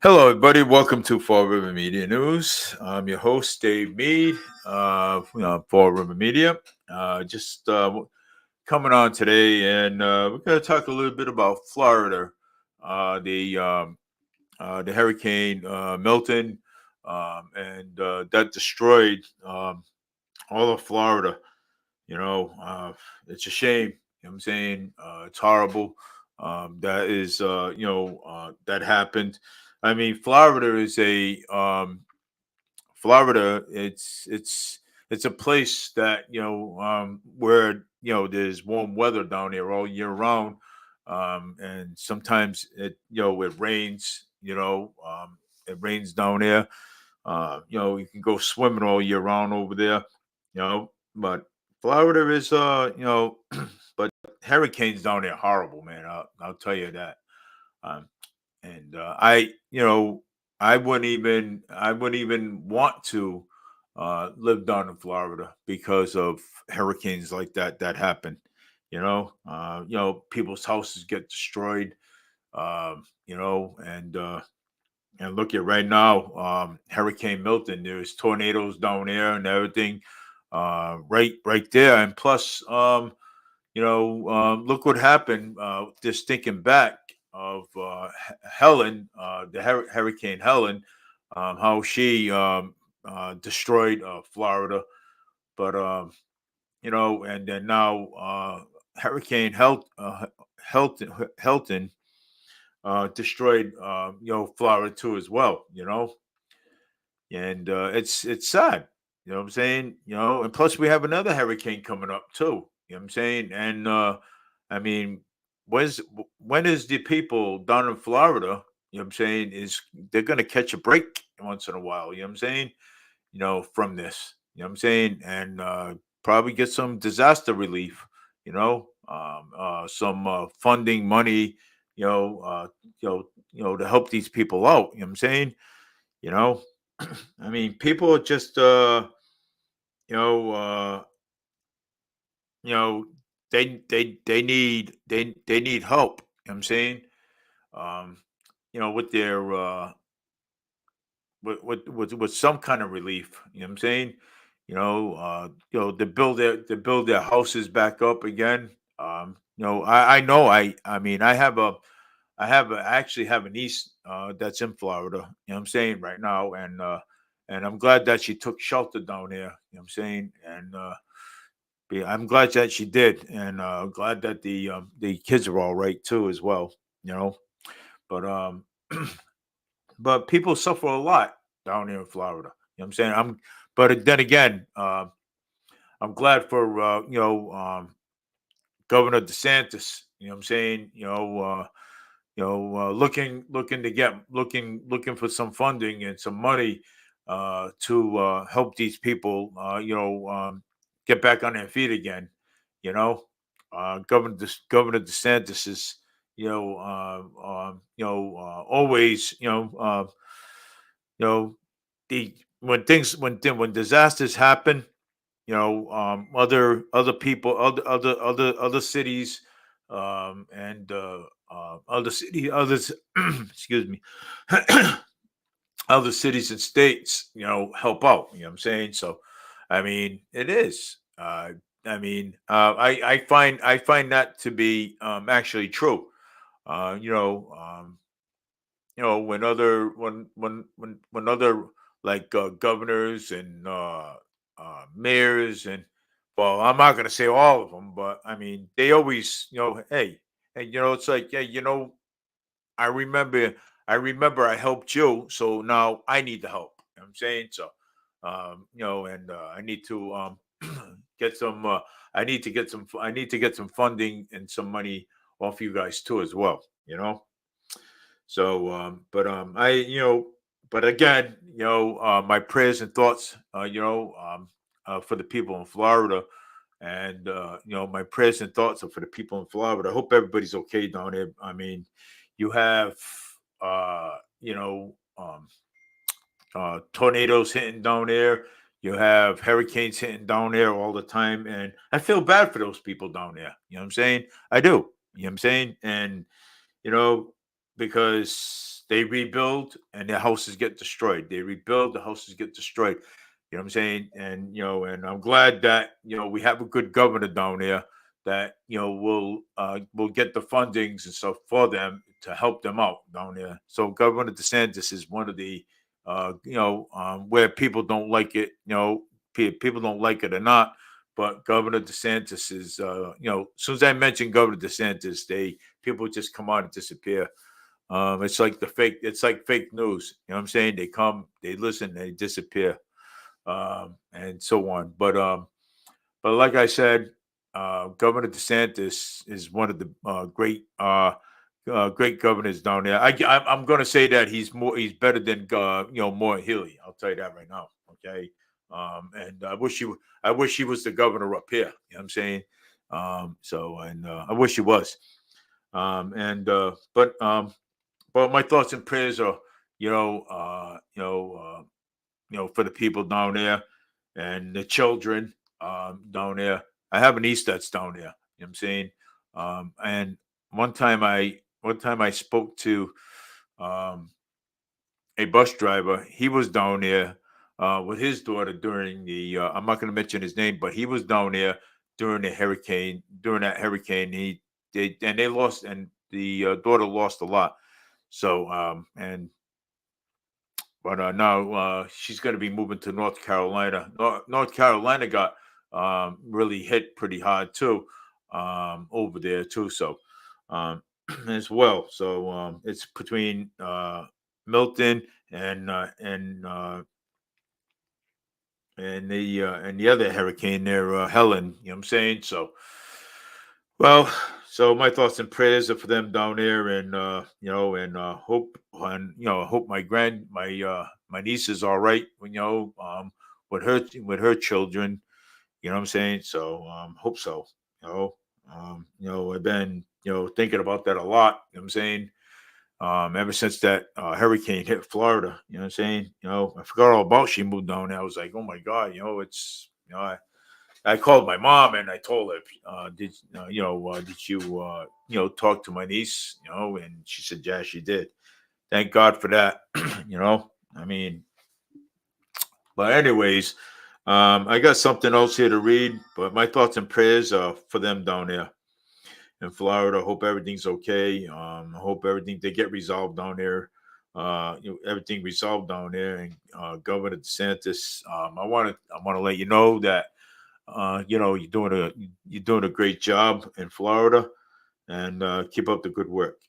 Hello, everybody. Welcome to Fall River Media News. I'm your host, Dave Mead, Fall River Media. Just coming on today, and we're going to talk a little bit about Florida, the Hurricane Milton, and that destroyed all of Florida. You know, it's a shame. You know what I'm saying? It's horrible. That is, that happened. I mean, Florida. It's a place that where there's warm weather down there all year round, and sometimes it rains. It rains down there. You can go swimming all year round over there. But Florida is but hurricanes down there horrible, man. I'll tell you that. Um, and I wouldn't even want to live down in Florida because of hurricanes like that happen. People's houses get destroyed. And look at right now, Hurricane Milton. There's tornadoes down there and everything, right there. And plus, look what happened. Just thinking back of Helen, Hurricane Helen, how she destroyed Florida. But and then now Hurricane Helton destroyed Florida too as well. And it's sad. You know what I'm saying? And plus we have another hurricane coming up too. You know what I'm saying? And I mean, when's when is the people down in Florida? You know what I'm saying? Is they're gonna catch a break once in a while? You know what I'm saying? From this. You know what I'm saying? And probably get some disaster relief. Some funding money. You know, uh, to help these people out. You know what I'm saying? You know, I mean, people are just you know, uh, you know, they need help. You know what I'm saying? Um, with their with some kind of relief. You know what I'm saying? To build their houses back up again. I know. I mean, I actually have a niece that's in Florida. You know what I'm saying right now, and I'm glad that she took shelter down there. You know what I'm saying, and I'm glad that she did, and glad that the kids are all right too as well. You know, but but people suffer a lot down here in Florida. You know what I'm saying? But then again, I'm glad for Governor DeSantis. You know what I'm saying? Looking to get looking for some funding and some money to help these people, get back on their feet again. You know, Governor DeSantis is, always, you know, the when disasters happen, other people, other cities, and others, excuse me, other cities and states, help out. You know what I'm saying? So, I mean, it is. I find that to be actually true. Uh, you know, um, when other like governors and mayors and, well, I'm not going to say all of them, but I mean, they always, hey, it's like, hey, I remember, I helped you, so now I need the help. You know what I'm saying? So, and I need to get some. I need to get some funding and some money off you guys too as well. So, but again, my prayers and thoughts, for the people in Florida, and my prayers and thoughts are for the people in Florida. I hope everybody's okay down there. I mean, you have, uh, you know, tornadoes hitting down there. You have hurricanes hitting down there all the time, and I feel bad for those people down there. You know what I'm saying? I do. You know what I'm saying? And you know, because they rebuild and their houses get destroyed. They rebuild, the houses get destroyed. You know what I'm saying? And and I'm glad that we have a good governor down there that will get the fundings and stuff for them to help them out down there. So Governor DeSantis is one of the where people don't like it. People don't like it or not. But Governor DeSantis is, as soon as I mention Governor DeSantis, people just come out and disappear. It's like it's like fake news. You know what I'm saying? They come, they listen, they disappear, and so on. But like I said, Governor DeSantis is one of the great governors down there. I'm going to say that he's better than Moore Healy. I'll tell you that right now. Okay, and I wish he was the governor up here. You know what I'm saying? I wish he was. But my thoughts and prayers are, for the people down there and the children down there. I have a niece that's down there. You know what I'm saying? And one time I spoke to a bus driver. He was down there with his daughter during the. I'm not going to mention his name, but he was down there during the hurricane. During that hurricane, they lost, and the daughter lost a lot. So but now she's going to be moving to North Carolina. North Carolina got really hit pretty hard too over there too. So as well. So it's between Milton and the other hurricane there, Helen. You know what I'm saying? Well, so my thoughts and prayers are for them down there, and hope my niece is all right. With her children. You know what I'm saying? So hope so. I've been thinking about that a lot. You know what I'm saying? Ever since that hurricane hit Florida, you know what I'm saying? I forgot all about she moved down there. I was like, oh my God, it's I called my mom and I told her, did you talk to my niece? And she said, yeah, she did. Thank God for that. I mean, but anyways, I got something else here to read, but my thoughts and prayers are for them down there in Florida. Hope everything's okay. I hope everything they get resolved down there. Everything resolved down there, and Governor DeSantis. I want to let you know that you're doing a great job in Florida, and keep up the good work.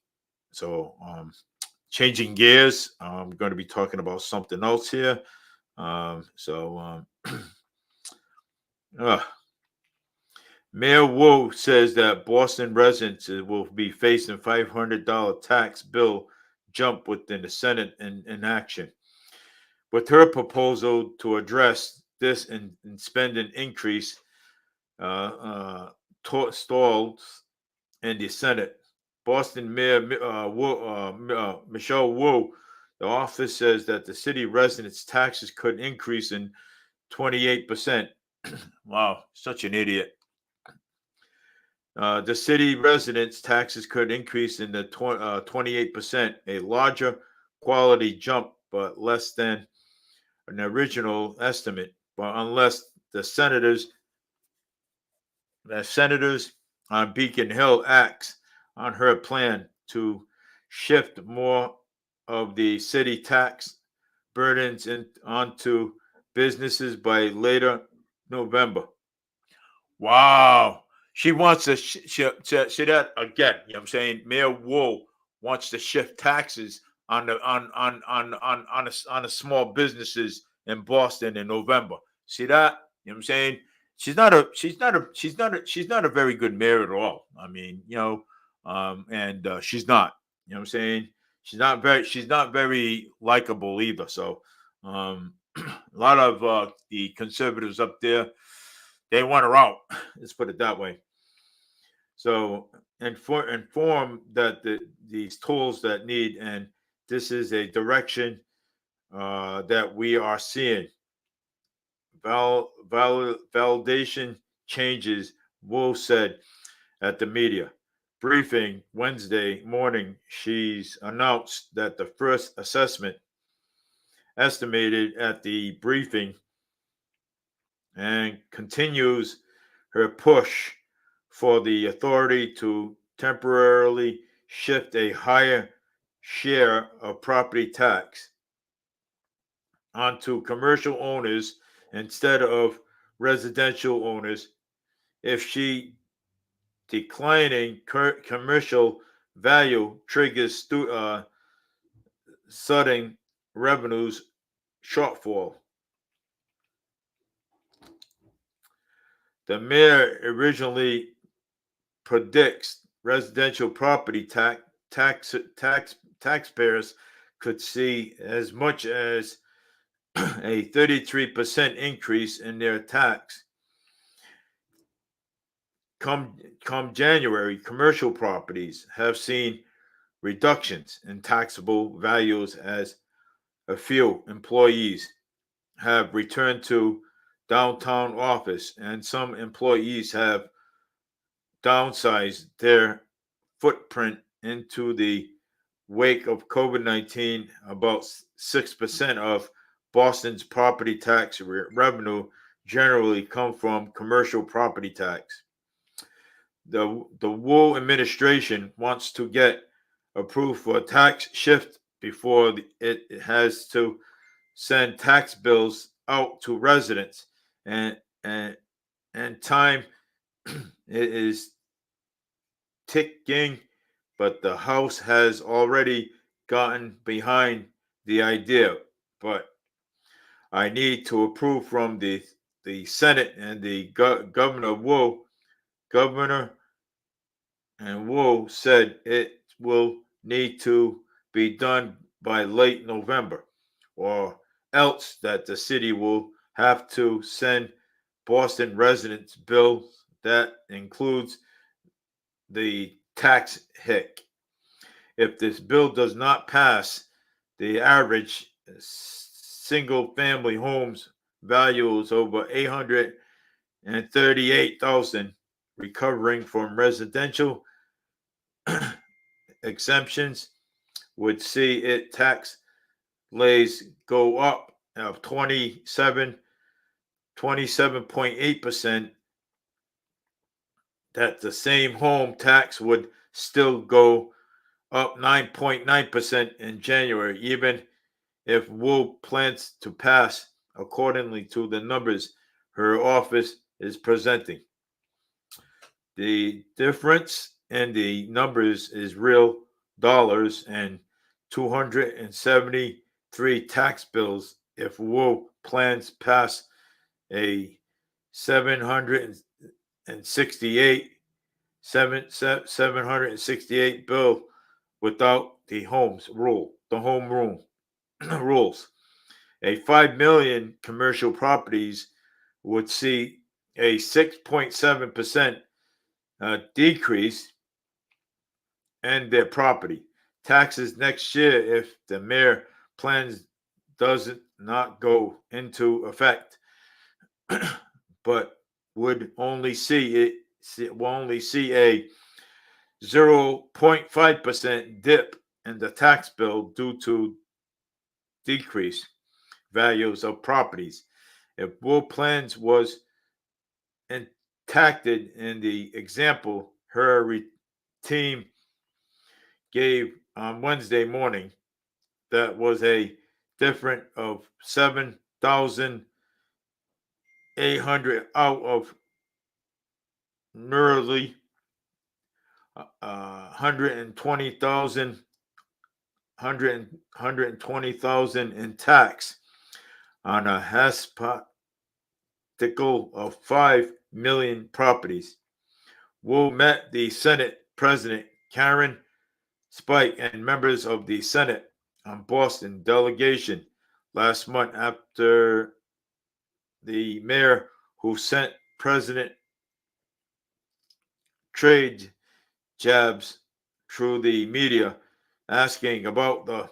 So, changing gears, I'm going to be talking about something else here. Mayor Wu says that Boston residents will be facing $500 tax bill jump within the Senate in action. With her proposal to address this and spending increase stalled in the Senate. Boston Mayor Michelle Wu, the office says that the city residents' taxes could increase in 28%. Wow, such an idiot. The city residents' taxes could increase in the 28%, a larger quality jump, but less than an original estimate. But unless the senators on Beacon Hill acts on her plan to shift more of the city tax burdens onto businesses by later November. Wow. She wants to see that again. You know what I'm saying? Mayor Wu wants to shift taxes on the small businesses in Boston in November. See that? You know what I'm saying? She's not a very good mayor at all. I mean, and she's not. You know what I'm saying? She's not very likable either. So a lot of the conservatives up there, they want her out. Let's put it that way. So, inform that these tools that need, and this is a direction that we are seeing. Validation changes, Wu said at the media. briefing Wednesday morning, she's announced that the first assessment estimated at the briefing and continues her push for the authority to temporarily shift a higher share of property tax onto commercial owners instead of residential owners if she declining commercial value triggers sudden revenues shortfall. The mayor originally predicts residential property taxpayers could see as much as a 33% increase in their tax. Come January, commercial properties have seen reductions in taxable values as a few employees have returned to downtown office and some employees have downsized their footprint into the wake of COVID-19. About 6% of Boston's property tax revenue generally come from commercial property tax. The Wu administration wants to get approved for a tax shift before it has to send tax bills out to residents, and and and time it is ticking, but the House has already gotten behind the idea. But I need to approve from the Senate and the Governor and Wu said it will need to be done by late November, or else that the city will have to send Boston residents bill that includes the tax hike. If this bill does not pass, the average single family homes value is over 838,000, recovering from residential exemptions would see it tax lays go up of 27.8%. That the same home tax would still go up 9.9% in January, even if Wu plans to pass accordingly to the numbers her office is presenting. The difference in the numbers is real dollars and 273 tax bills if Wu plans pass a 768 bill without the home rule rules. A 5 million commercial properties would see a 6.7% decrease in their property taxes next year if the mayor plans does not go into effect, but would only see a 0.5% dip in the tax bill due to decreased values of properties. If Wu plans was enacted in the example her team gave on Wednesday morning, that was a difference of 7,800 out of nearly 120,000 in tax on a hypothetical of 5 million properties. Wu met the Senate President Karen Spike and members of the Senate on Boston delegation last month after the mayor who sent President trade jabs through the media asking about the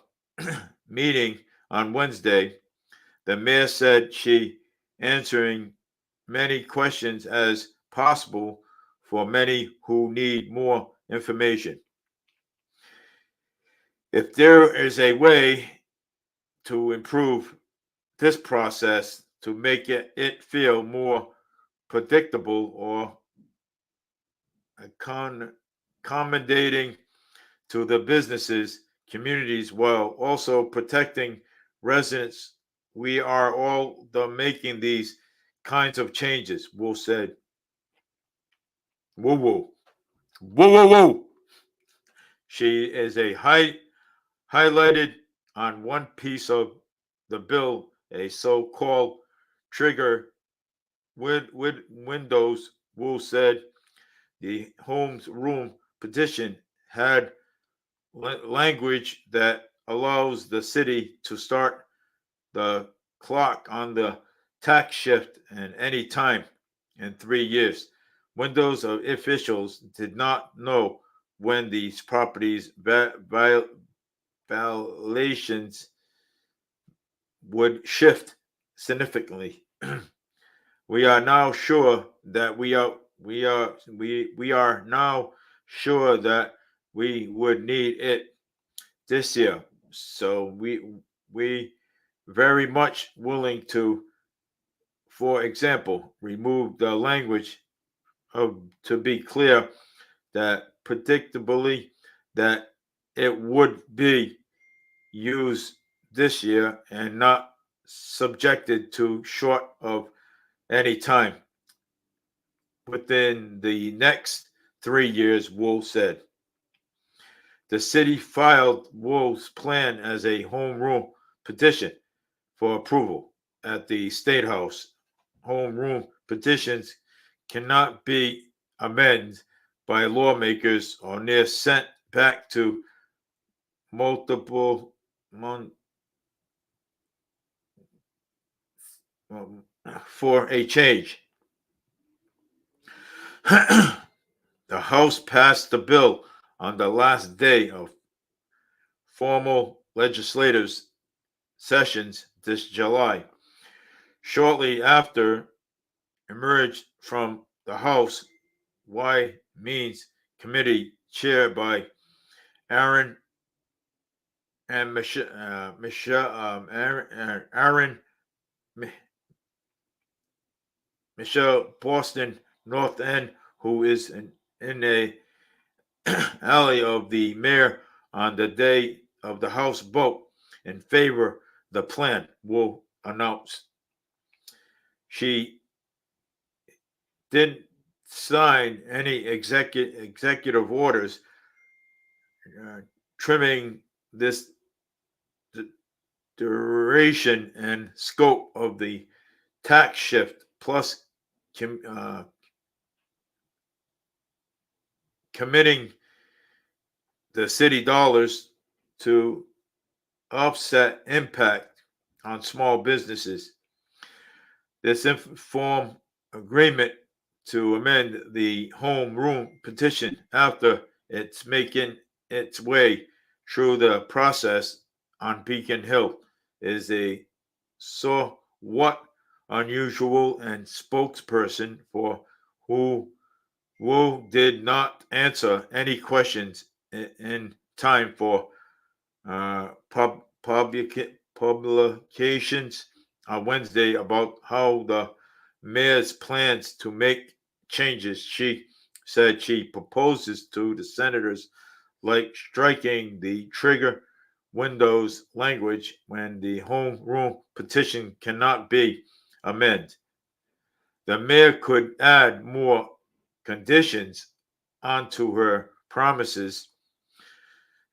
meeting on Wednesday. The mayor said she answering many questions as possible for many who need more information. If there is a way to improve this process to make it feel more predictable or accommodating to the businesses, communities, while also protecting residents, we are all the making these kinds of changes, Wu said. Whoa, whoa, whoa, whoa, whoa. She is highlighted on one piece of the bill, a so-called trigger with windows. Wu said the Homes Room petition had language that allows the city to start the clock on the tax shift at any time in 3 years. Windows of officials did not know when these properties valuations would shift significantly. We are now sure that we are now sure that we would need it this year. So we very much willing to, for example, remove the language of to be clear that predictably that it would be used this year and not subjected to short of any time within the next 3 years, Wool said. The city filed Wool's plan as a home rule petition for approval at the State House. Home rule petitions cannot be amended by lawmakers or near sent back to multiple for a change. The House passed the bill on the last day of formal legislative sessions this July. Shortly after, emerged from the House Why Means Committee chaired by Aaron and Michelle Boston North End, who is in a alley of the mayor on the day of the House vote in favor the plan will announce. She didn't sign any executive orders trimming this duration and scope of the tax shift, plus committing the city dollars to offset impact on small businesses. This informed agreement to amend the home rule petition after it's making its way through the process on Beacon Hill is a what unusual and spokesperson for who did not answer any questions in time for publications on Wednesday about how the mayor's plans to make changes. She said she proposes to the senators like striking the trigger windows language when the home rule petition cannot be amended. The mayor could add more conditions onto her promises,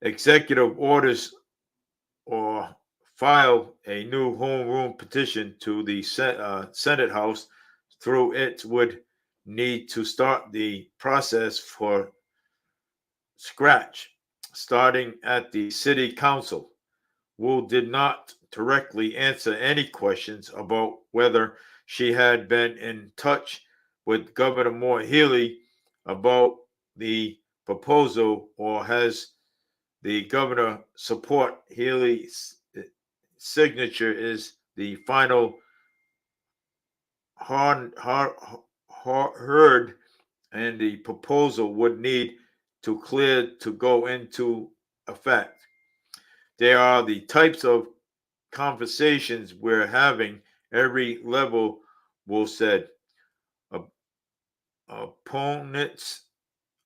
executive orders, or file a new home rule petition to the Senate House. Through it would need to start the process for scratch, starting at the city council. Wu did not directly answer any questions about whether she had been in touch with Governor Moore Healey about the proposal or has the governor support Healey's signature is the final heard and the proposal would need to clear to go into effect. There are the types of conversations we're having. Every level will said. Opponents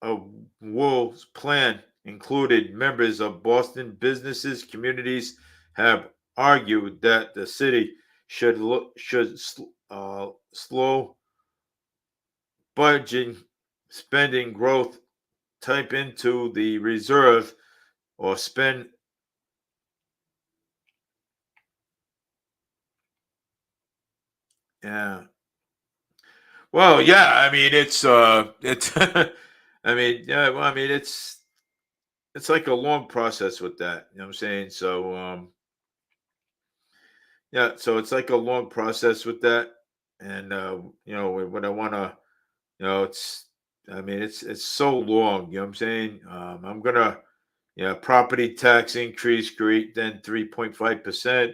of Wolf's plan included members of Boston businesses communities have argued that the city should slow budgeting spending growth type into the reserve or spend. Yeah. Well, yeah, I mean it's I mean, yeah, well, I mean it's like a long process with that. You know what I'm saying? So yeah, so it's like a long process with that. And what I wanna it's I mean it's so long, you know what I'm saying? I'm gonna yeah, property tax increase great then 3.5%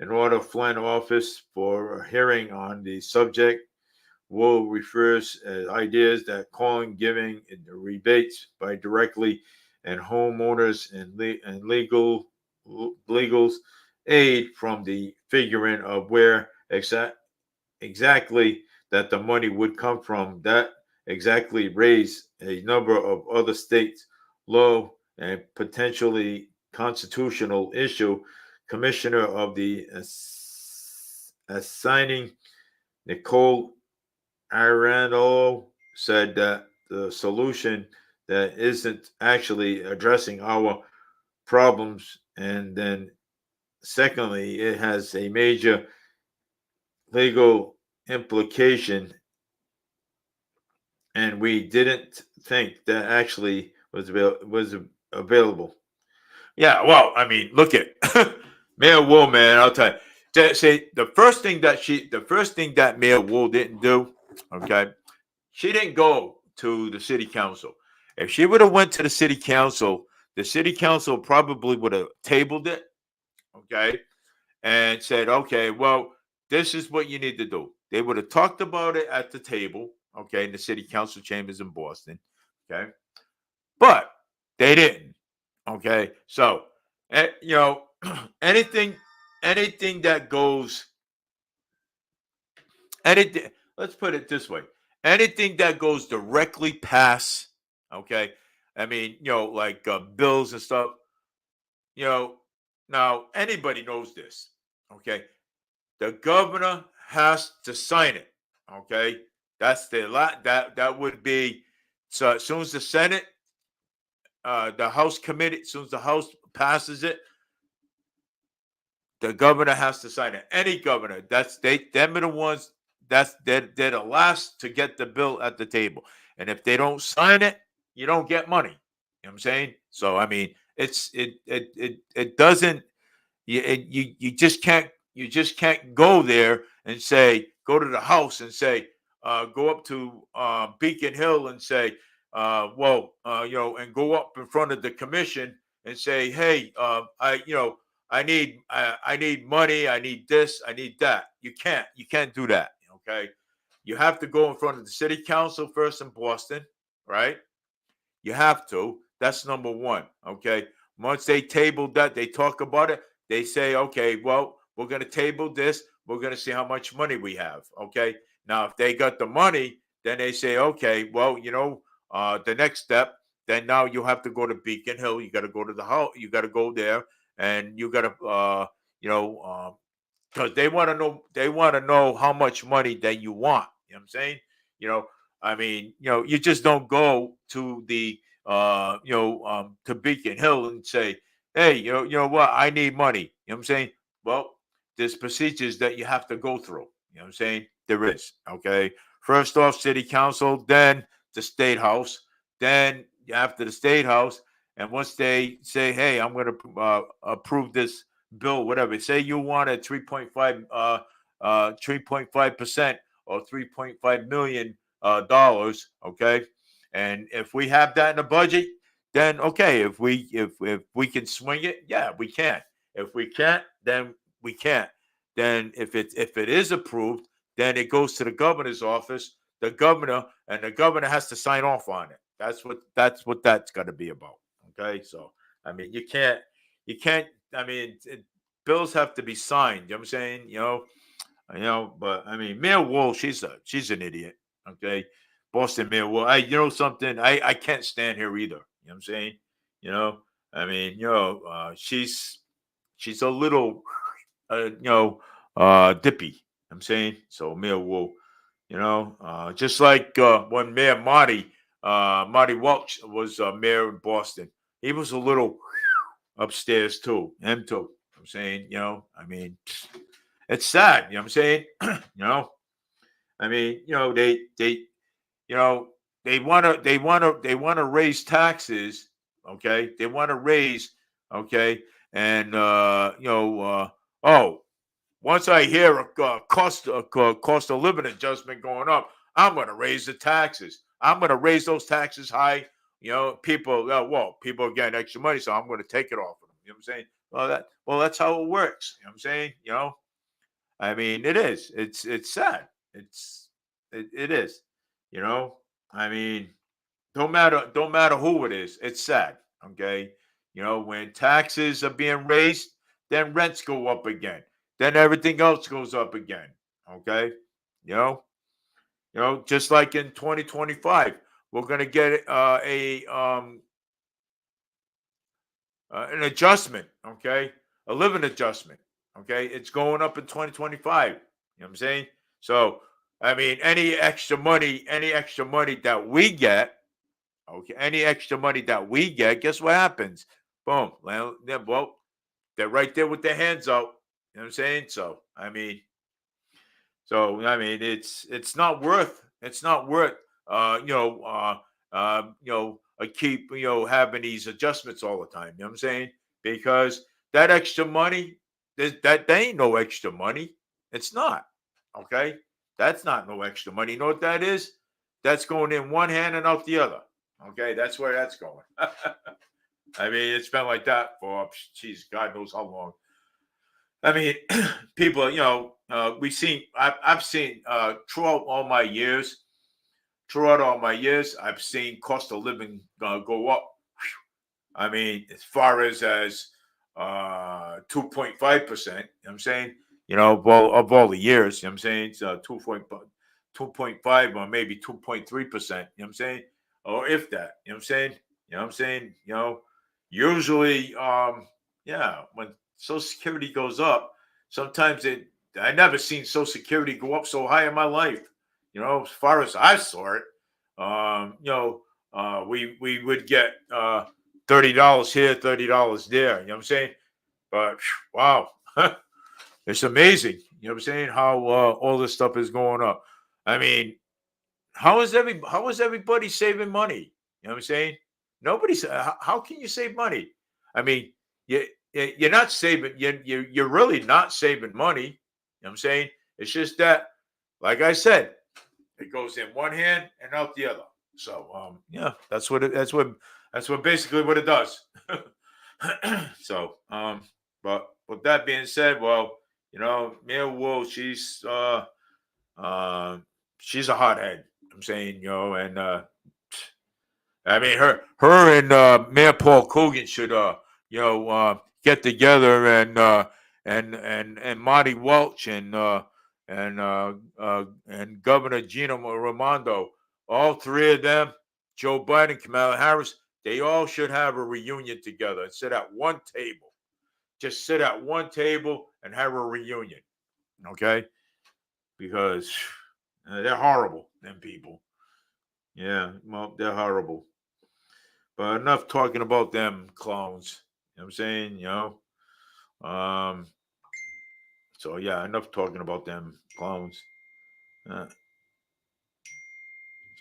in order Flynn office for a hearing on the subject will refers ideas that calling giving the rebates by directly and homeowners and legals aid from the figuring of where exactly that the money would come from that exactly raise a number of other states low and potentially constitutional issue. Commissioner of the assigning Nicole Arando said that the solution that isn't actually addressing our problems, and then secondly, it has a major legal implication, and we didn't think that actually was available. Yeah, well, I mean, look at Mayor Wool, man. I'll tell you. Say the first thing that Mayor Wool didn't do, okay, she didn't go to the city council. If she would have went to the city council probably would have tabled it, okay, and said, okay, well, this is what you need to do. They would have talked about it at the table, okay, in the city council chambers in Boston, okay, but they didn't, okay. So, anything, anything that goes, anything. Let's put it this way: anything that goes directly past, okay. I mean, like bills and stuff. You know, now anybody knows this, okay. The governor has to sign it. Okay, that's the lot. That would be so. As soon as the Senate, the House committee, as soon as the House passes it, the governor has to sign it. Any governor. That's they. Them are the ones. They're the last to get the bill at the table. And if they don't sign it, you don't get money. You know what I'm saying? So I mean, it doesn't you just can't go there and say go to the house and say go up to Beacon Hill and say and go up in front of the commission and say hey I need money, I need this, I need that. You can't do that. Okay, you have to go in front of the city council first in Boston, right? You have to. That's number one. Okay. Once they table that, they talk about it. They say, okay, well, we're going to table this. We're going to see how much money we have. Okay. Now, if they got the money, then they say, okay, well, the next step, then now you have to go to Beacon Hill. You got to go to the house. You got to go there and you got to, because they want to know how much money that you want. You know what I'm saying? You know, I mean, you just don't go to the to Beacon Hill and say, hey, you know what, I need money. You know what I'm saying? Well, there's procedures that you have to go through. You know what I'm saying? There is. Okay. First off, city council, then the state house, then after the state house, and once they say, hey, I'm going to approve this bill, whatever. Say you wanted 3.5% or 3.5 million dollars, okay? And if we have that in the budget, then okay. If we can swing it, yeah, we can. If we can't, then we can't. Then if it is approved, then it goes to the governor's office. The governor has to sign off on it. That's what that's got to be about. Okay, so I mean, you can't. I mean, bills have to be signed. You know what I'm saying? But I mean, Mayor Wool, she's an idiot. Okay, Boston Mayor Wool. Something. I can't stand her either. You know what I'm saying? You know, I mean, she's a little, dippy. I'm saying so. Mayor Wool. Just like when Mayor Marty Welch was mayor in Boston, he was a little upstairs too. Him too. I'm saying, I mean, it's sad. You know what I'm saying? you know, I mean, you know, they wanna raise taxes. Okay, they want to raise. Okay, and oh, once I hear a cost of living adjustment going up, I'm going to raise the taxes. I'm going to raise those taxes high. People are getting extra money, so I'm going to take it off of them. You know what I'm saying? That's how it works. You know what I'm saying? I mean, it is. It's sad. It is. You know, I mean, don't matter who it is. It's sad. Okay. When taxes are being raised, then rents go up again. Then everything else goes up again. Okay. You know, just like in 2025, we're gonna get an adjustment. Okay, a living adjustment. Okay, it's going up in 2025. You know what I'm saying? So, I mean, any extra money that we get. Okay, any extra money that we get, guess what happens? Boom. Well, they're right there with their hands out. You know what I'm saying? So I mean, it's not worth keep having these adjustments all the time. You know what I'm saying? Because that extra money, that ain't no extra money. It's not. Okay, that's not no extra money. You know what that is? That's going in one hand and out the other. Okay, that's where that's going. I mean, it's been like that for, geez, God knows how long. I mean, people, I've seen throughout all my years, I've seen cost of living go up. I mean, as far as 2.5%, you know what I'm saying? Of all the years, you know what I'm saying? It's 2.5 or maybe 2.3%, you know what I'm saying? Or if that, you know what I'm saying? You know what I'm saying? Usually, yeah, when Social Security goes up, sometimes I never seen Social Security go up so high in my life. As far as I saw it, we would get $30 here, $30 there. You know what I'm saying? But wow, it's amazing. You know what I'm saying? How all this stuff is going up. I mean, how is everybody saving money? You know what I'm saying? Nobody's. How can you save money? I mean, you're not saving. You're really not saving money. You know what I'm saying? It's just that, like I said, it goes in one hand and out the other. So yeah, that's what basically what it does. so but with that being said, well, Mia Wool, uh she's a hothead. I'm saying, and I mean, her and Mayor Paul Coogan should get together, and Marty Welch and Governor Gina Raimondo, all three of them, Joe Biden, Kamala Harris, they all should have a reunion together and sit at one table. Just sit at one table and have a reunion, okay? Because they're horrible, them people. Yeah, well, they're horrible. But enough talking about them clones. You know what I'm saying? Um, so yeah, enough talking about them clones. Uh,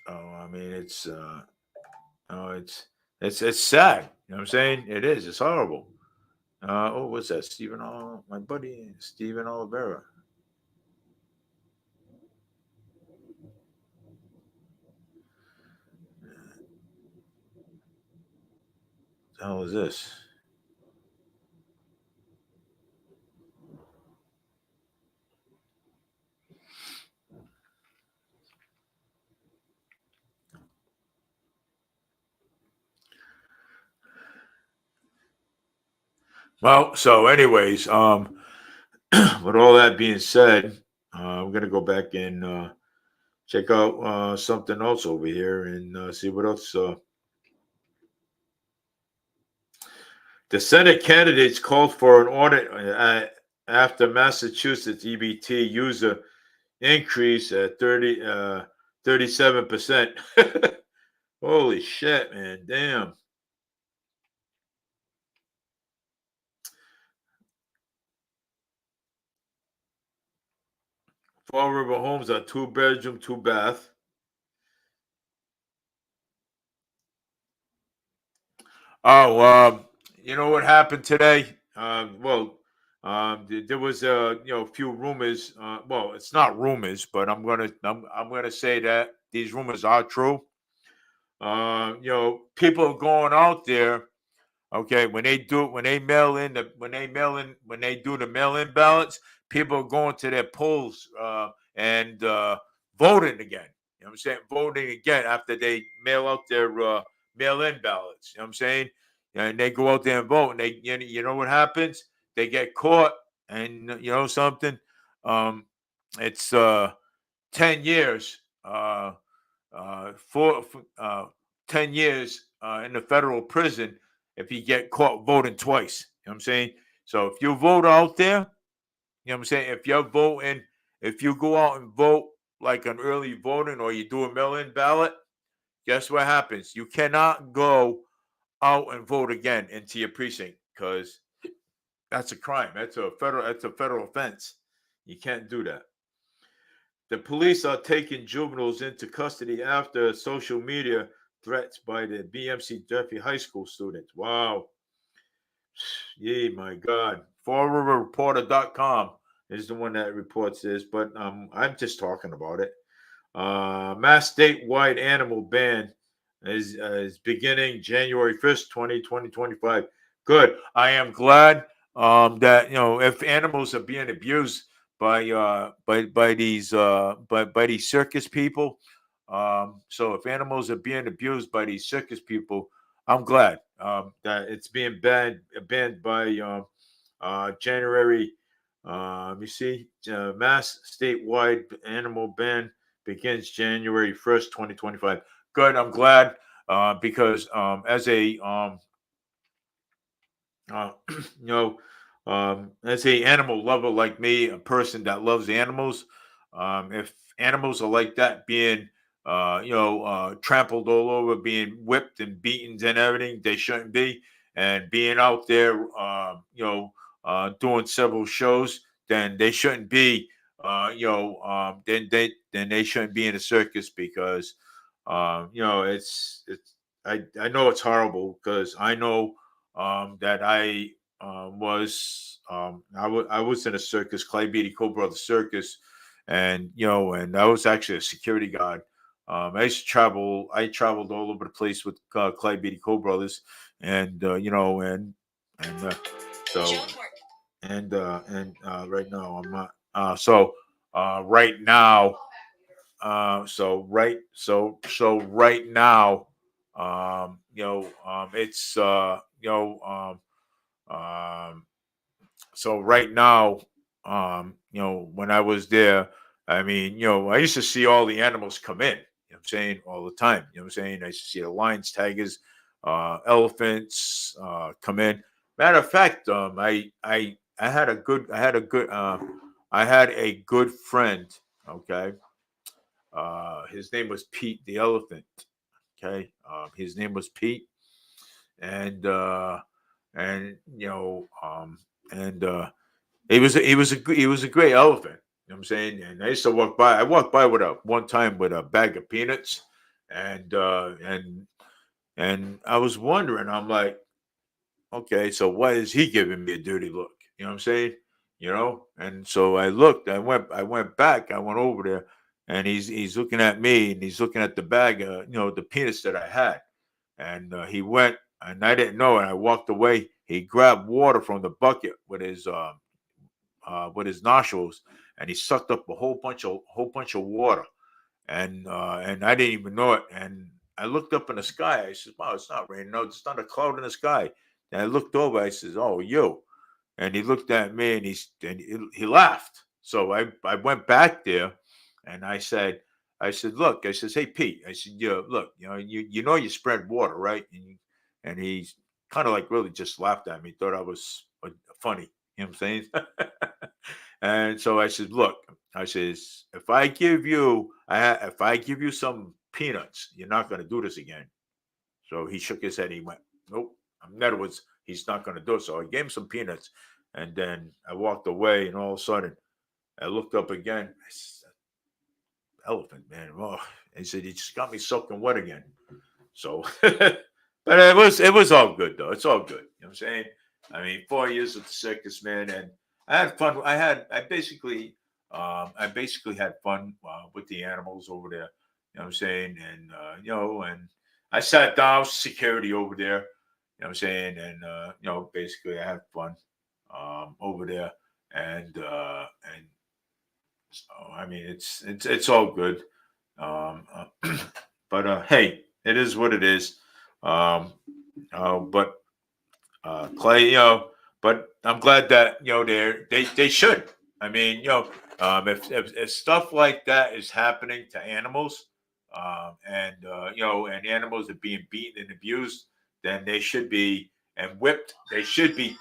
so I mean, it's sad. You know what I'm saying? It is. It's horrible. What's that? My buddy Stephen Olivera. The hell is this? Well, so anyways, with all that being said, I'm gonna go back and check out something else over here and see what else. The Senate candidates called for an audit after Massachusetts EBT user increase at 37%. Holy shit, man! Damn. Fall River homes are 2 bedroom, 2 bath. Oh, you know what happened today? There was a few rumors. Well, it's not rumors, but I'm gonna say that these rumors are true. People going out there. Okay, when they do the mail in ballots, people are going to their polls and voting again. You know what I'm saying? Voting again after they mail out their mail in ballots. You know what I'm saying? And they go out there and vote, and you know what happens? They get caught, and you know something. Um, it's 10 years. For 10 years in the federal prison if you get caught voting twice. You know what I'm saying? So if you vote out there, you know what I'm saying? If you're voting, if you go out and vote like an early voting or you do a mail in ballot, guess what happens? You cannot go out and vote again into your precinct because that's a crime. That's a federal offense. You can't do that. The police are taking juveniles into custody after social media threats by the BMC Jeffrey High School students. Wow. Yeah, my God. FallRiverReporter.com is the one that reports this, but I'm just talking about it. Mass statewide animal ban is beginning January 1st, 2025. Good. I am glad that if animals are being abused by these circus people, so if animals are being abused by these circus people, I'm glad that it's being banned by January. Let me see. Mass statewide animal ban begins January 1st, 2025. Good. I'm glad because as a uh, you know, as a animal lover like me, a person that loves animals, if animals are like that, being trampled all over, being whipped and beaten and everything, they shouldn't be. And being out there, doing several shows, then they shouldn't be. Then they shouldn't be in a circus because, it's I know it's horrible because I know that I was in a circus, Clay Beatty Co-Brother Circus, and I was actually a security guard. I traveled all over the place with Clay Beatty Co-Brothers, and and so right now I'm not. Right now, right now, it's um, so right now, when I was there, I mean, I used to see all the animals come in. You know what I'm saying? All the time. You know what I'm saying? I used to see the lions, tigers, elephants come in. Matter of fact, I had a good friend. Okay, his name was Pete the elephant. Okay, his name was Pete, and you know, and he was a great elephant. You know what I'm saying? And I used to walk by. I walked by with a one time with a bag of peanuts, and I was wondering. I'm like, okay, so why is he giving me a dirty look? You know what I'm saying? And so I looked. I went back. I went over there, and he's looking at me, and he's looking at the bag, the peanuts that I had, and he went, and I didn't know, and I walked away. He grabbed water from the bucket with his nostrils, and he sucked up a whole bunch of water, and I didn't even know it. And I looked up in the sky. I said, "Wow, it's not raining. No, it's not a cloud in the sky." And I looked over. I says, "Oh, you." and he looked at me, and he laughed. So I went back there, and I said, look, I says, hey Pete, I said, yeah, look, you spread water, right? And he's kind of like really just laughed at me, thought I was funny. You know what I'm saying? And so I said, look, I says, if I give you some peanuts, you're not going to do this again. So he shook his head. He went, nope. In other words, he's not going to do it. So I gave him some peanuts, and then I walked away. And all of a sudden, I looked up again. I said, elephant, man. Oh, he said, he just got me soaking wet again. So, but it was all good though. It's all good. You know what I'm saying? I mean, 4 years at the circus, man, and I had fun. I basically had fun with the animals over there. You know what I'm saying? And and I sat down security over there. You know what I'm saying? And basically I had fun over there, and so I mean, it's all good. But hey, it is what it is. Um, but Clay, but I'm glad that they should. I mean, if stuff like that is happening to animals, and animals are being beaten and abused, then they should be and whipped. They should be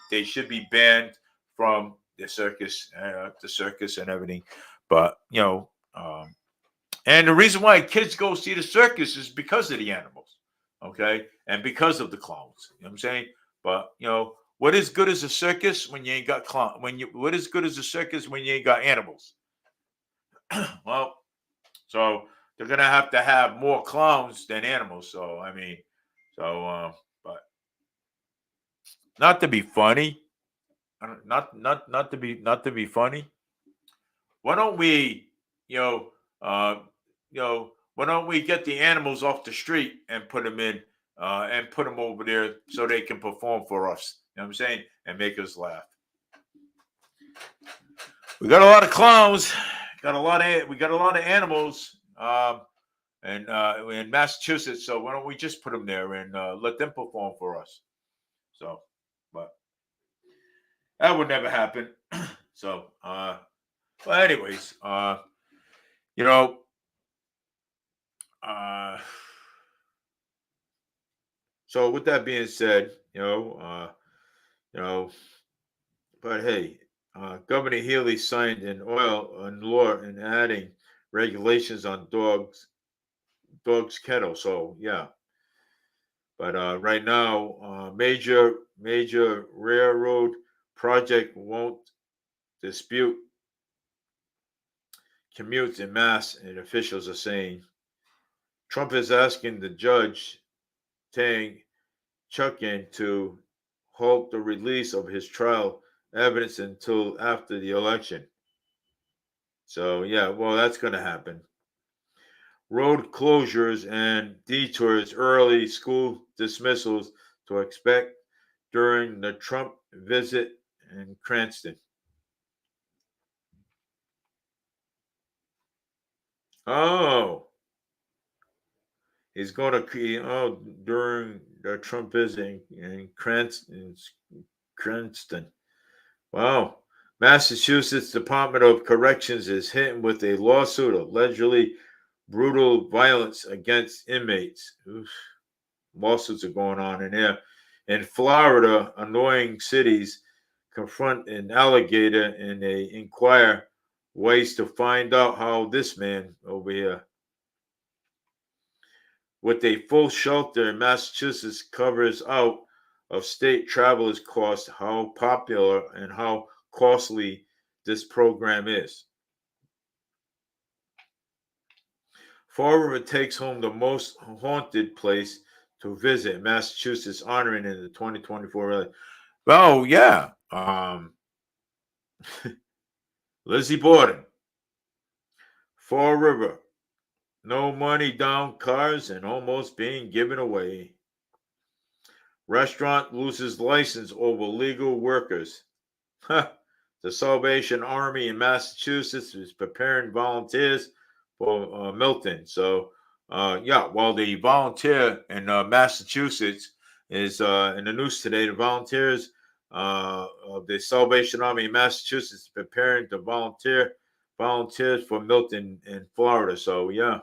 banned from the circus and everything. But and the reason why kids go see the circus is because of the animals, okay, and because of the clowns. You know what I'm saying? But what is good as a circus when you ain't got clown? What is good as a circus when you ain't got animals? Well, so they're gonna have to have more clowns than animals. So I mean, but not to be funny, not to be funny. Why don't we, you know, why don't we get the animals off the street and put them over there so they can perform for us? You know what I'm saying? And make us laugh. We got a lot of clowns. We got a lot of animals. And in Massachusetts, so why don't we just put them there and let them perform for us? So, but that would never happen. So, well, anyways, you know, uh, so with that being said, you know, but hey, Governor Healy signed an oil and law and adding regulations on dogs kennel. So yeah, but right now, major railroad project won't dispute commutes in mass, and officials are saying Trump is asking the judge Tang Chukin to halt the release of his trial evidence until after the election. So yeah, well, that's going to happen. Road closures and detours, early school dismissals to expect during the Trump visit in Cranston. Oh, he's going to during the Trump visit in Cranston. Wow. Massachusetts Department of Corrections is hit with a lawsuit allegedly brutal violence against inmates. Oof. Lawsuits are going on in there. In Florida, annoying cities confront an alligator and they inquire ways to find out how this man over here, with a full shelter in Massachusetts, covers out of state travelers' costs, how popular and how costly this program is. Fall River takes home the most haunted place to visit in Massachusetts, honoring in the 2024 rally. Oh yeah, Lizzie Borden, Fall River, no money down cars and almost being given away. Restaurant loses license over legal workers. The Salvation Army in Massachusetts is preparing volunteers for Milton. So, yeah, while the volunteer in Massachusetts is in the news today, the volunteers of the Salvation Army in Massachusetts preparing to volunteers for Milton in Florida. So yeah.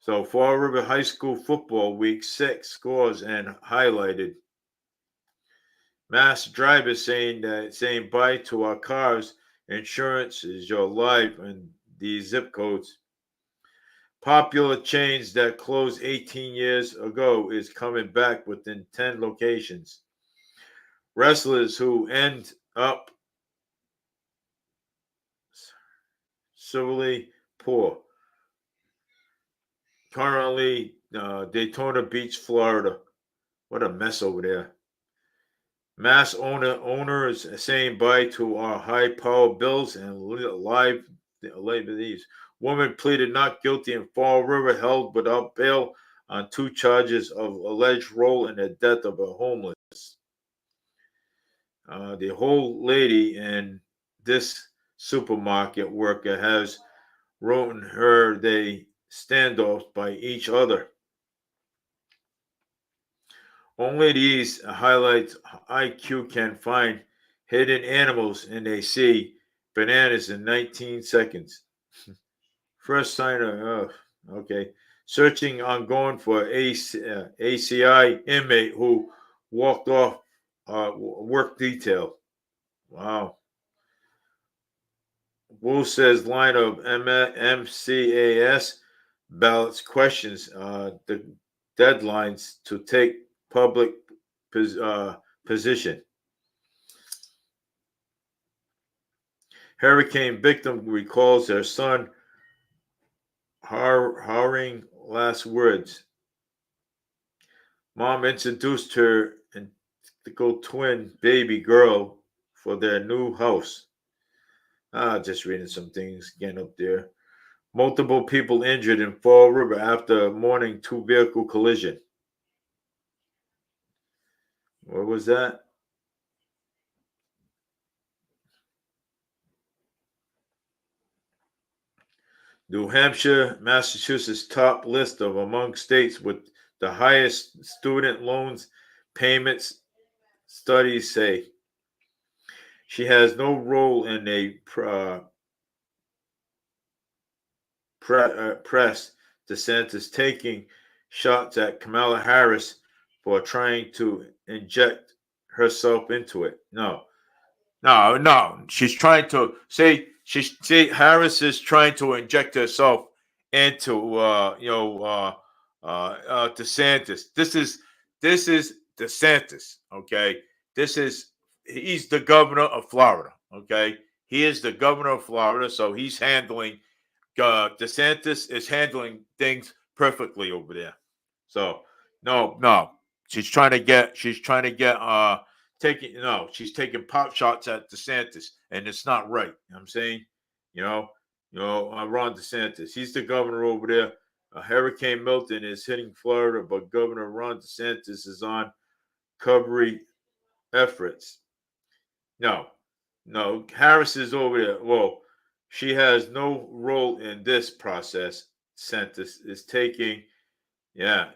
So Fall River High School football week 6 scores and highlighted. Mass drivers saying bye to our cars. Insurance is your life and these zip codes. Popular chains that closed 18 years ago is coming back within 10 locations. Wrestlers who end up civilly poor. Currently, Daytona Beach, Florida. What a mess over there. Mass owners saying bye to our high power bills and live these. Woman pleaded not guilty in Fall River, held without bail on 2 charges of alleged role in the death of a homeless. The whole lady in this supermarket worker has ruined her. They standoffs by each other. Only these highlights IQ can find hidden animals and they see bananas in 19 seconds. First sign of, okay. Searching ongoing for ACI inmate who walked off work detail. Wow. Wu says line of MCAS ballots questions the deadlines to take public position. Hurricane victim recalls their son harring last words. Mom introduced her identical twin baby girl for their new house. Just reading some things again up there. Multiple people injured in Fall River after morning 2-vehicle collision. What was that? New Hampshire, Massachusetts top list of among states with the highest student loans payments, studies say. She has no role in a press. DeSantis taking shots at Kamala Harris for trying to inject herself into it. No. She's trying to say Harris is trying to inject herself into DeSantis. This is DeSantis. Okay, he's the governor of Florida. Okay, he is the governor of Florida, so he's handling. DeSantis is handling things perfectly over there. So no, she's trying to get she's taking pop shots at DeSantis, and it's not right. You know what I'm saying, you know, Ron DeSantis, he's the governor over there. Hurricane Milton is hitting Florida, but Governor Ron DeSantis is on recovery efforts. No, Harris is over there. Well, she has no role in this process. DeSantis is taking, yeah,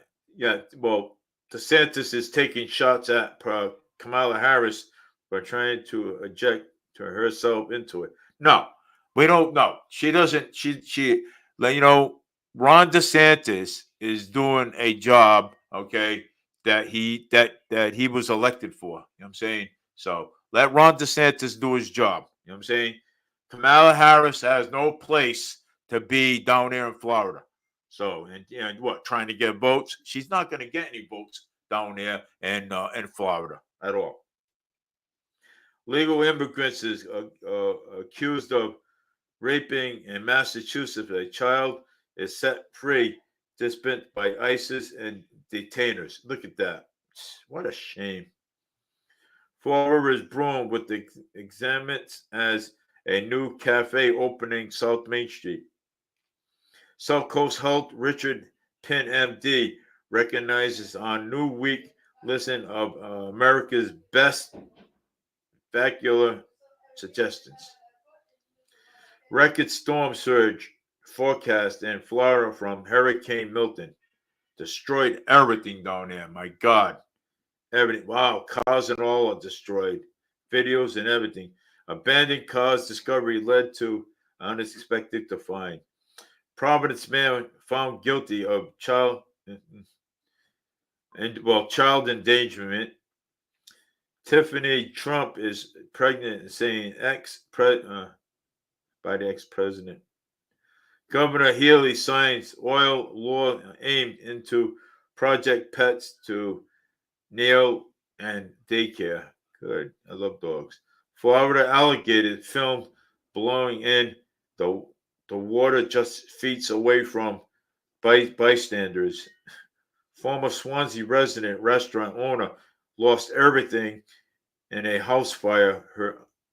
Well, DeSantis is taking shots at Kamala Harris for trying to eject herself into it. No, we don't know. She doesn't. Ron DeSantis is doing a job. Okay, that he was elected for. You know what I'm saying? So let Ron DeSantis do his job. You know what I'm saying? Kamala Harris has no place to be down there in Florida. So and what, trying to get votes? She's not going to get any votes down there in Florida at all. Legal immigrants is accused of raping in Massachusetts. A child is set free, dismissed by ISIS and detainers. Look at that! What a shame. Fall River is brewing with the examines as a new cafe opening South Main Street. South Coast Health Richard Penn, MD, recognizes on New Week listen of America's best vascular suggestions. Record storm surge forecast in Florida from Hurricane Milton. Destroyed everything down there. My God. everything. Wow, cars and all are destroyed. Videos and everything. Abandoned cars discovery led to unexpected to find. Providence man found guilty of child endangerment. Tiffany Trump is pregnant and saying by the ex-president. Governor Healy signs oil law aimed into Project Pets to nail and daycare. Good. I love dogs. Florida alligator filmed blowing in the the water just feet away from bystanders. Former Swansea resident restaurant owner lost everything in a house fire.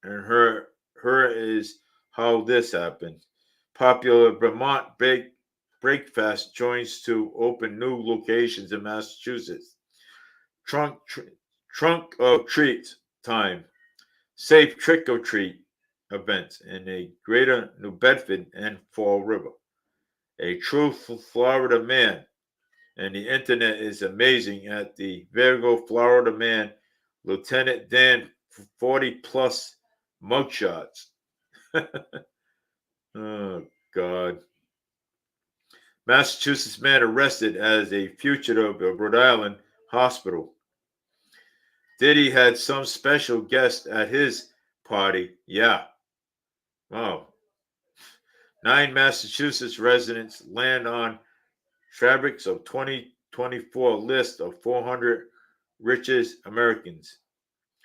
Her is how this happened. Popular Vermont breakfast joins to open new locations in Massachusetts. Trunk trunk of treats time. Safe trick or treat events in a greater New Bedford and Fall River. A true Florida man, and the internet is amazing at the Virgo Florida man, Lieutenant Dan 40 plus mugshots. Oh, God. Massachusetts man arrested as a fugitive of Rhode Island hospital. Diddy had some special guest at his party. Yeah. Wow. 9 Massachusetts residents land on Fabrics of 2024 list of 400 richest Americans.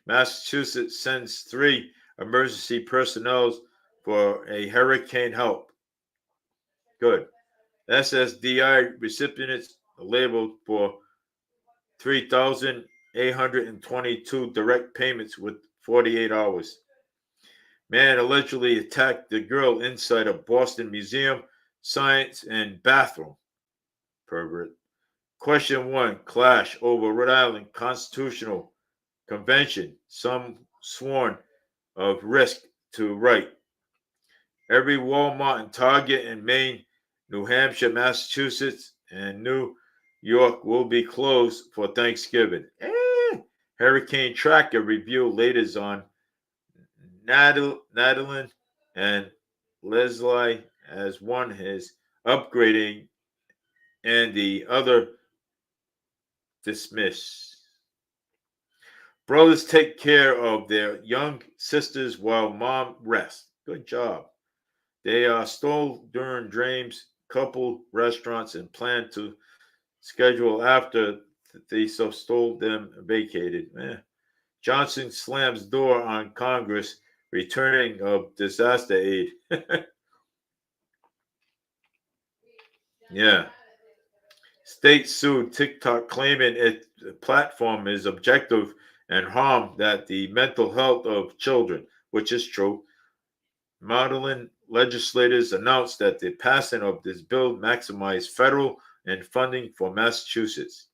Massachusetts sends 3 emergency personnel for a hurricane help. Good. SSDI recipients labeled for 3,822 direct payments with 48 hours. Man allegedly attacked the girl inside a Boston Museum, Science, and bathroom. Pervert. Question 1. Clash over Rhode Island Constitutional Convention. Some sworn of risk to right. Every Walmart and Target in Maine, New Hampshire, Massachusetts, and New York will be closed for Thanksgiving. Hurricane Tracker review latest on Nadeline and Leslie as one is upgrading and the other dismissed. Brothers take care of their young sisters while mom rests. Good job. They are stole during dreams, couple restaurants, and plan to schedule after they stole them vacated. Johnson slams door on Congress returning of disaster aid. Yeah. State sued TikTok claiming its platform is objective and harm that the mental health of children, which is true. Maryland legislators announced that the passing of this bill maximized federal and funding for Massachusetts.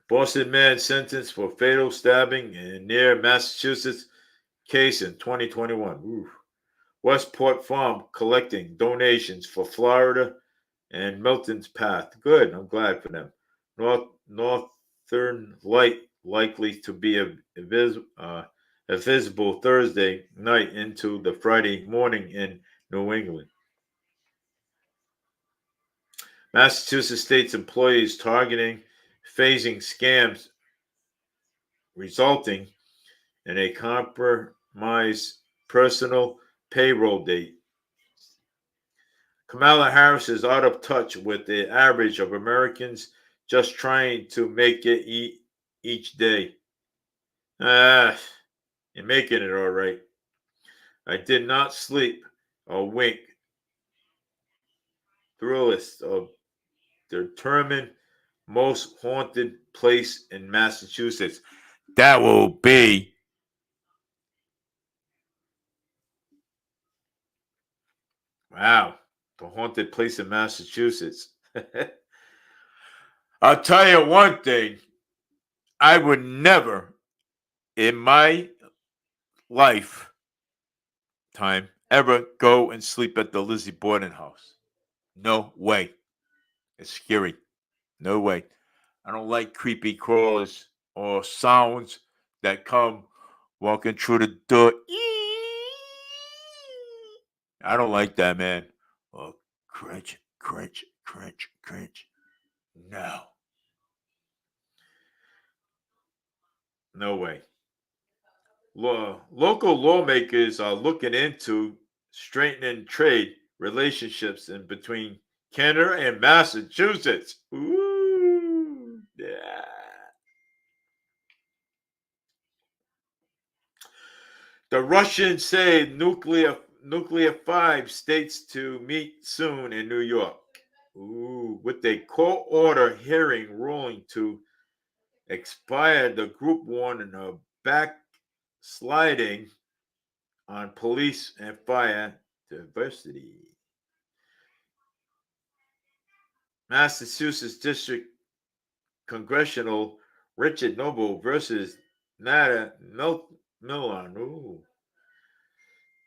Boston man sentenced for fatal stabbing in near Massachusetts case in 2021. Oof. Westport Farm collecting donations for Florida and Milton's Path. Good, I'm glad for them. Northern Light likely to be visible Thursday night into the Friday morning in New England. Massachusetts state's employees targeting phasing scams resulting in a compromised personal payroll date. Kamala Harris is out of touch with the average of Americans just trying to make it each day. You're making it all right. I did not sleep or wink. Thrillist of determined most haunted place in Massachusetts. That will be wow, the haunted place in Massachusetts. I'll tell you one thing. I would never in my lifetime ever go and sleep at the Lizzie Borden house. No way. It's scary. No way. I don't like creepy crawlers or sounds that come walking through the door. I don't like that, man. Oh, crunch, crunch, crunch, crunch. No. No way. Local lawmakers are looking into straightening trade relationships in between Canada and Massachusetts. Ooh, yeah. The Russians say nuclear five states to meet soon in New York. Ooh, with a court order hearing ruling to expire, the group warned of backsliding on police and fire diversity. Massachusetts District Congressional Richard Noble versus Nada Milon. Ooh.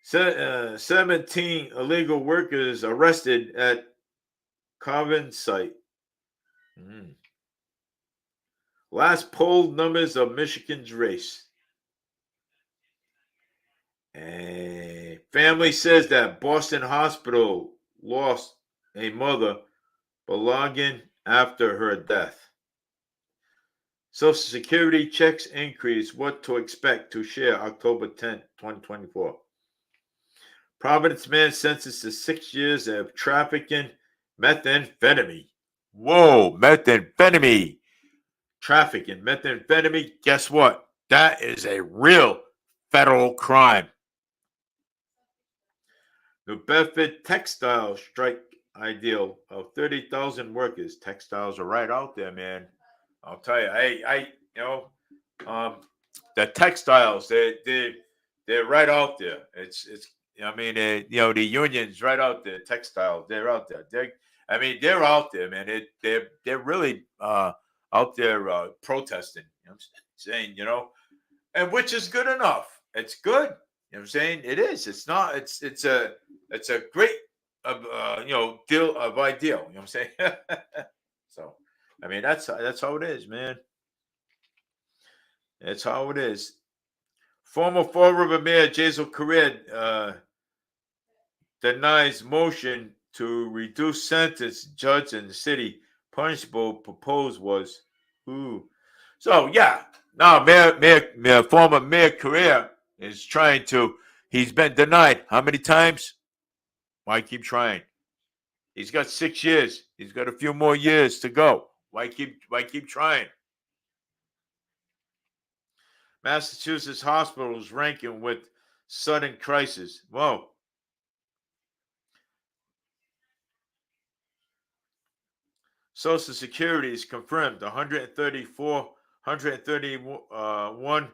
17 illegal workers arrested at Carvin site. Last poll numbers of Michigan's race. A family says that Boston hospital lost a mother belonging after her death. Social Security checks increase. What to expect to share October 10th, 2024. Providence man sentenced to 6 years of trafficking methamphetamine. Whoa, methamphetamine. Trafficking methamphetamine. Guess what? That is a real federal crime. New Bedford textile strike ideal of 30,000 workers. Textiles are right out there, man. I'll tell you, the textiles, they're right out there. The unions right out there. Textiles, they're out there. They're out there, man. They're really out there protesting. You know what I'm saying, and which is good enough. It's good. You know what I'm saying? It is. It's not. It's a great deal of ideal. You know what I'm saying? So, that's how it is, man. That's how it is. Former Fall River Mayor Jason Correa denies motion to reduce sentence judge in the city punishable proposed was ooh. So yeah, now former Mayor Correa is trying to. He's been denied how many times? Why keep trying? He's got 6 years. He's got a few more years to go. Why keep trying? Massachusetts hospitals ranking with sudden crisis. Whoa. Social Security is confirmed 131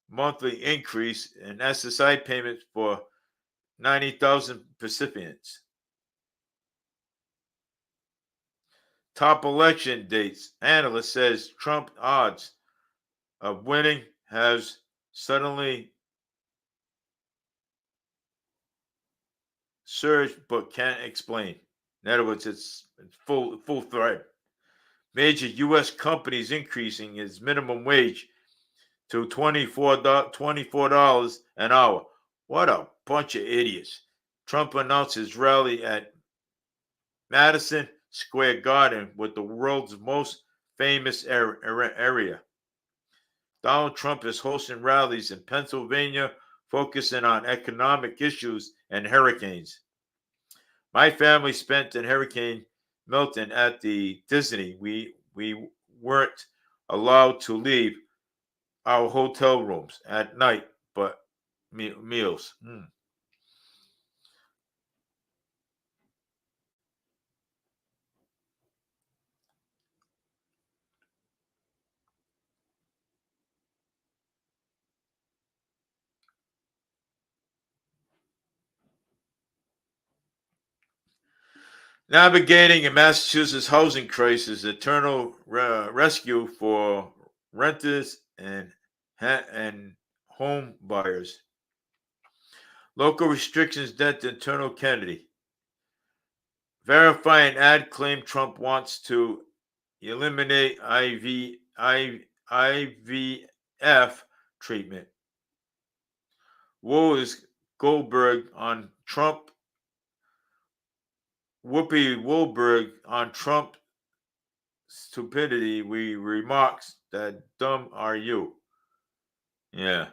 monthly increase in SSI payments for 90,000 recipients. Top election dates. Analyst says Trump odds of winning has suddenly surged but can't explain. In other words, it's full thread. Major U.S. companies increasing its minimum wage to $24 an hour. What a bunch of idiots. Trump announced his rally at Madison Square Garden with the world's most famous area. Donald Trump is hosting rallies in Pennsylvania focusing on economic issues and hurricanes. My family spent in Hurricane Milton at the Disney. We weren't allowed to leave our hotel rooms at night, but meals. Navigating a Massachusetts housing crisis, eternal rescue for renters and home buyers. Local restrictions dent internal Kennedy. Verifying ad claim Trump wants to eliminate IVF treatment. Woe is Goldberg on Trump. Whoopi Goldberg on Trump stupidity. We remarks that dumb are you? Yeah.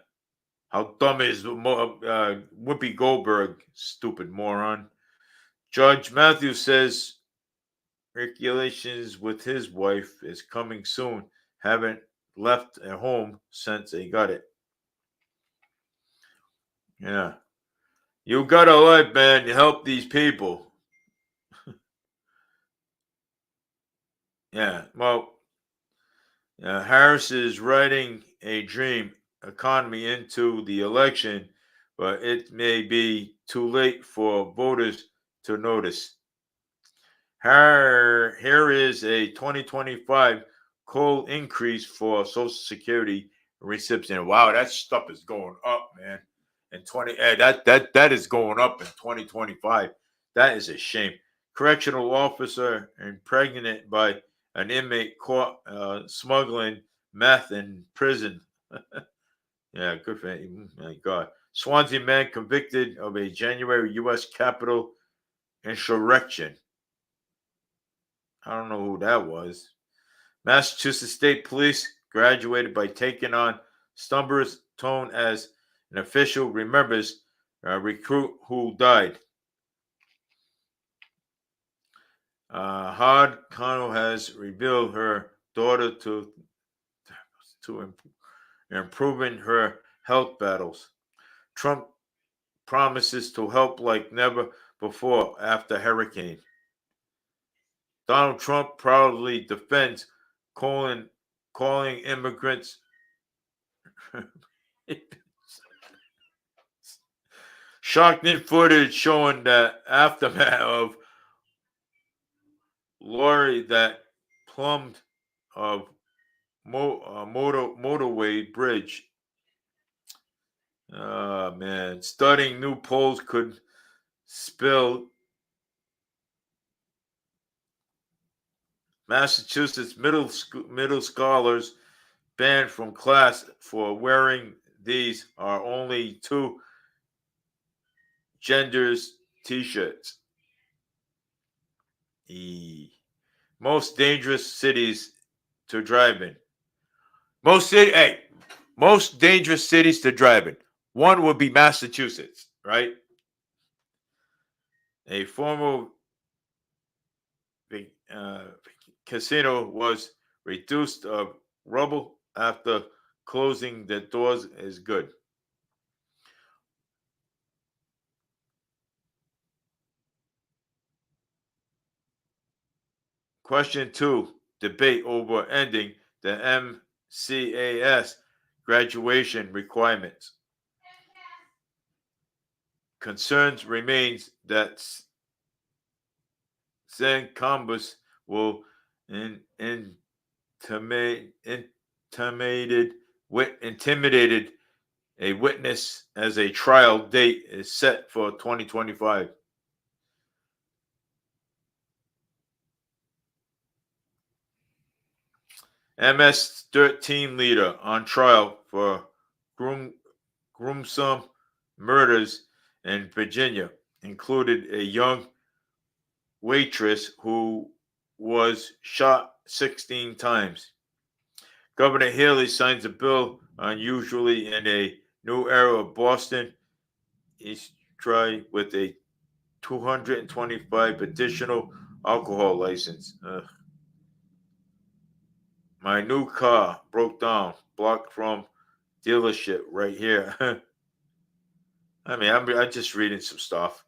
How dumb is Whoopi Goldberg? Stupid moron. Judge Matthews says regulations with his wife is coming soon. Haven't left at home since they got it. Yeah. You got a life, man. You help these people. Yeah. Well, Harris is writing a dream economy into the election, but it may be too late for voters to notice. Here is a 2025 coal increase for Social Security recipients. Wow, that stuff is going up, man. In 20 that is going up in 2025. That is a shame. Correctional officer impregnated by an inmate caught smuggling meth in prison. Yeah, good for him. My God. Swansea man convicted of a January U.S. Capitol insurrection. I don't know who that was. Massachusetts State Police graduated by taking on Stumber's tone as an official remembers a recruit who died. Hard Connell has revealed her daughter to improving her health battles. Trump promises to help like never before after hurricane. Donald Trump proudly defends calling immigrants shocking footage showing the aftermath of lorry that plumbed of motorway bridge. Man, studying new polls could spill. Massachusetts middle scholars banned from class for wearing these are only two genders t-shirts. Most dangerous cities to drive in. Most dangerous cities to drive in. One would be Massachusetts, right? A former uh, casino was reduced of rubble after closing the doors is good. Question 2. Debate over ending the MCAS graduation requirements. Concerns remains that St. Combus will intimidated intimidated a witness as a trial date is set for 2025. MS-13 leader on trial for gruesome murders in Virginia included a young waitress who was shot 16 times. Governor Haley signs a bill unusually in a new era of Boston. He's tried with a 225 additional alcohol license. My new car broke down, blocked from dealership right here. I mean, I'm just reading some stuff.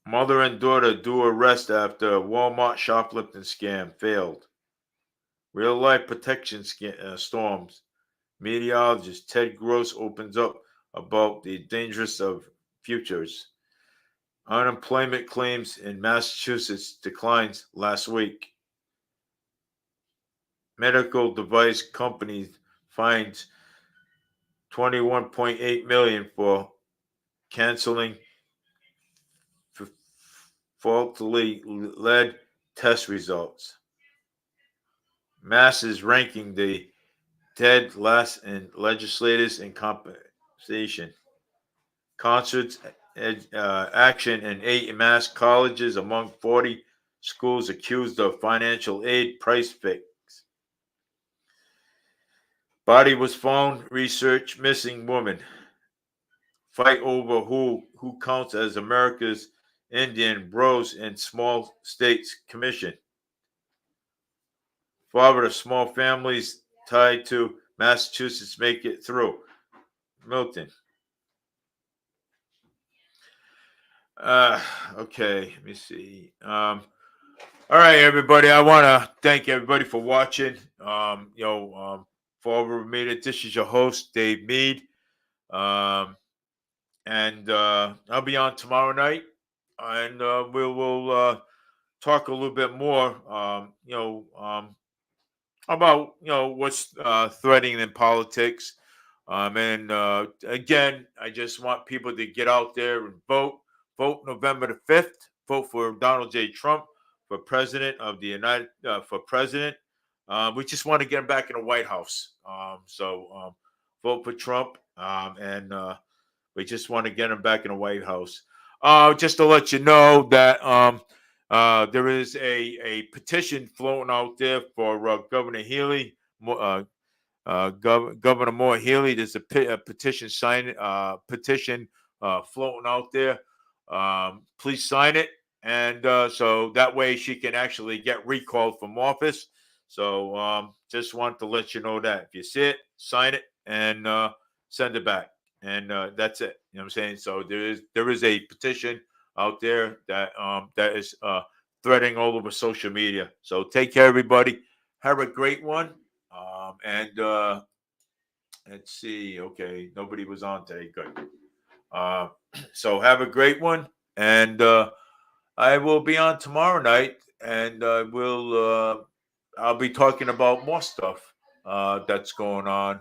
Mother and daughter do arrest after Walmart shoplifting scam failed. Real life protection storms. Meteorologist Ted Gross opens up about the dangers of futures. Unemployment claims in Massachusetts declines last week. Medical device companies finds $21.8 million for canceling faultily led test results. Masses ranking the dead last in legislators in compensation. Concerts action in 8 mass colleges among 40 schools accused of financial aid price fix. Body was found. Research missing woman. Fight over who counts as America's Indian bros in small states commission. Florida small families tied to Massachusetts make it through. Milton. Okay, let me see. All right, everybody. I want to thank everybody for watching. For over me, this is your host, Dave Mead. And I'll be on tomorrow night, and we'll talk a little bit more. About what's threatening in politics. And again, I just want people to get out there and vote. Vote November the 5th. Vote for Donald J. Trump for president of the United for president. We just want to get him back in the White House. So vote for Trump, and we just want to get him back in the White House. Just to let you know that there is a petition floating out there for Governor Healy, Governor Moore Healy. There's a petition floating out there. Please sign it, and so that way she can actually get recalled from office. So just want to let you know that if you see it, sign it, and send it back, and that's it. You know what I'm saying? So there is a petition out there that is threading all over social media. So take care, everybody. Have a great one. And let's see. Okay, nobody was on today. Good. So have a great one, and I will be on tomorrow night, and I'll be talking about more stuff that's going on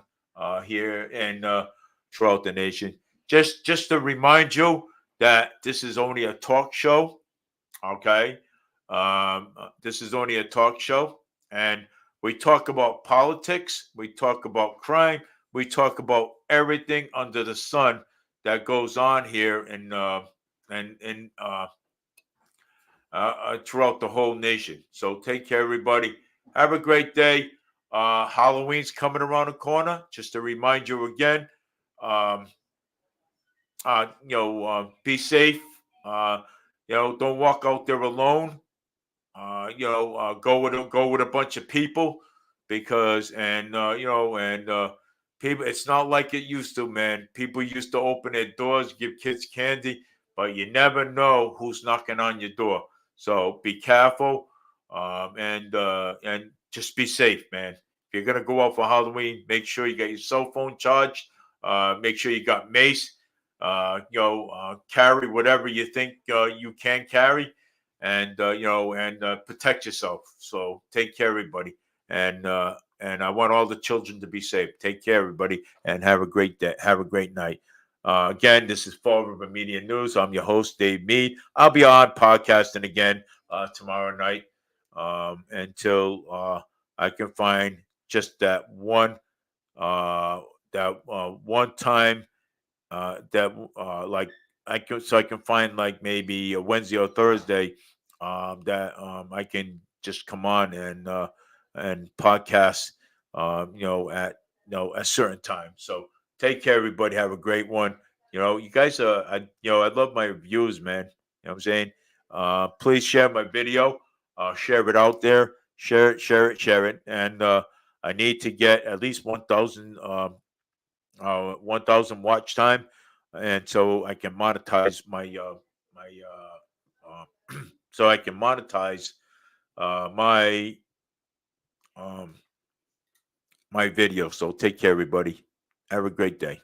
here and throughout the nation. Just to remind you that this is only a talk show. Okay, this is only a talk show, and we talk about politics, we talk about crime, we talk about everything under the sun that goes on here and throughout the whole nation. So take care, everybody. Have a great day. Halloween's coming around the corner. Just to remind you again, um, be safe. Don't walk out there alone. Go with a bunch of people, because people. It's not like it used to, man. People used to open their doors, give kids candy, but you never know who's knocking on your door. So be careful, and just be safe, man. If you're gonna go out for Halloween, make sure you got your cell phone charged. Make sure you got mace. Carry whatever you think you can carry, and protect yourself. So take care, everybody, and I want all the children to be safe. Take care, everybody, and have a great day. Have a great night. Again, this is Fall River Media News. I'm your host, Dave Mead. I'll be on podcasting again tomorrow night until I can find just that one time like I can find like maybe a Wednesday or Thursday that I can just come on and podcast at a certain time. So take care, everybody. Have a great one. You guys I love my views, man. You know what I'm saying? Please share my video. Share it out there. Share it. And I need to get at least 1,000 watch time, and so I can monetize my so I can monetize my my video. So take care, everybody. Have a great day.